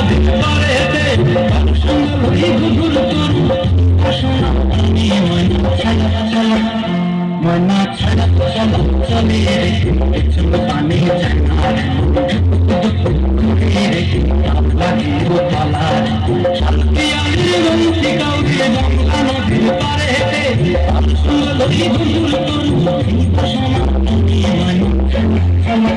নদীর পাড়েতে সঙ্গে ঘুঘুর তরু আসনা আমি ময়না ছাড়া ছাড়া ময়না ছাড়া চলো চলে পেছন পানি যায় না লাগে গোপালা শান্তি আলী বংশী কাউরে গঙ্গা নদীর পাড়েতে সঙ্গে ঘুঘুর তরু আসনা আমি ময়না ছাড়া ছাড়া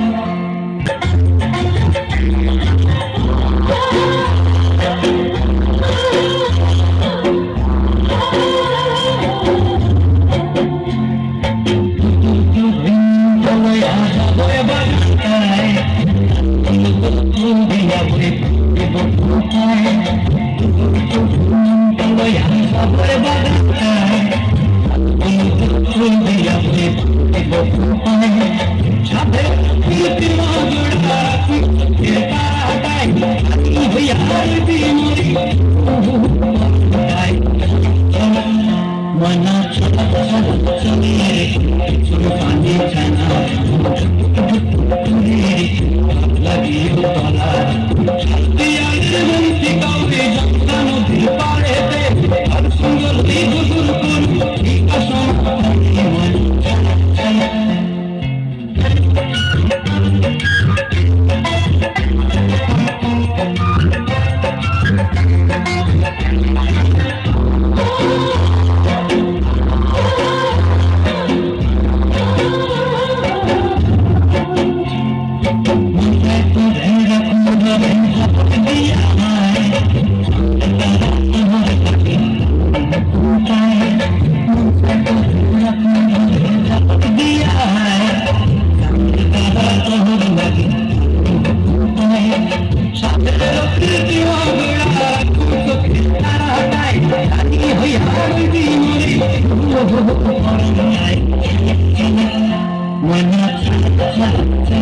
Mana chhala chhala chale cholo pani chana lagi bala chalti aise bansi kaure jangta nodhi parete har sungal hi gugur kuru asam mana chala chala Mana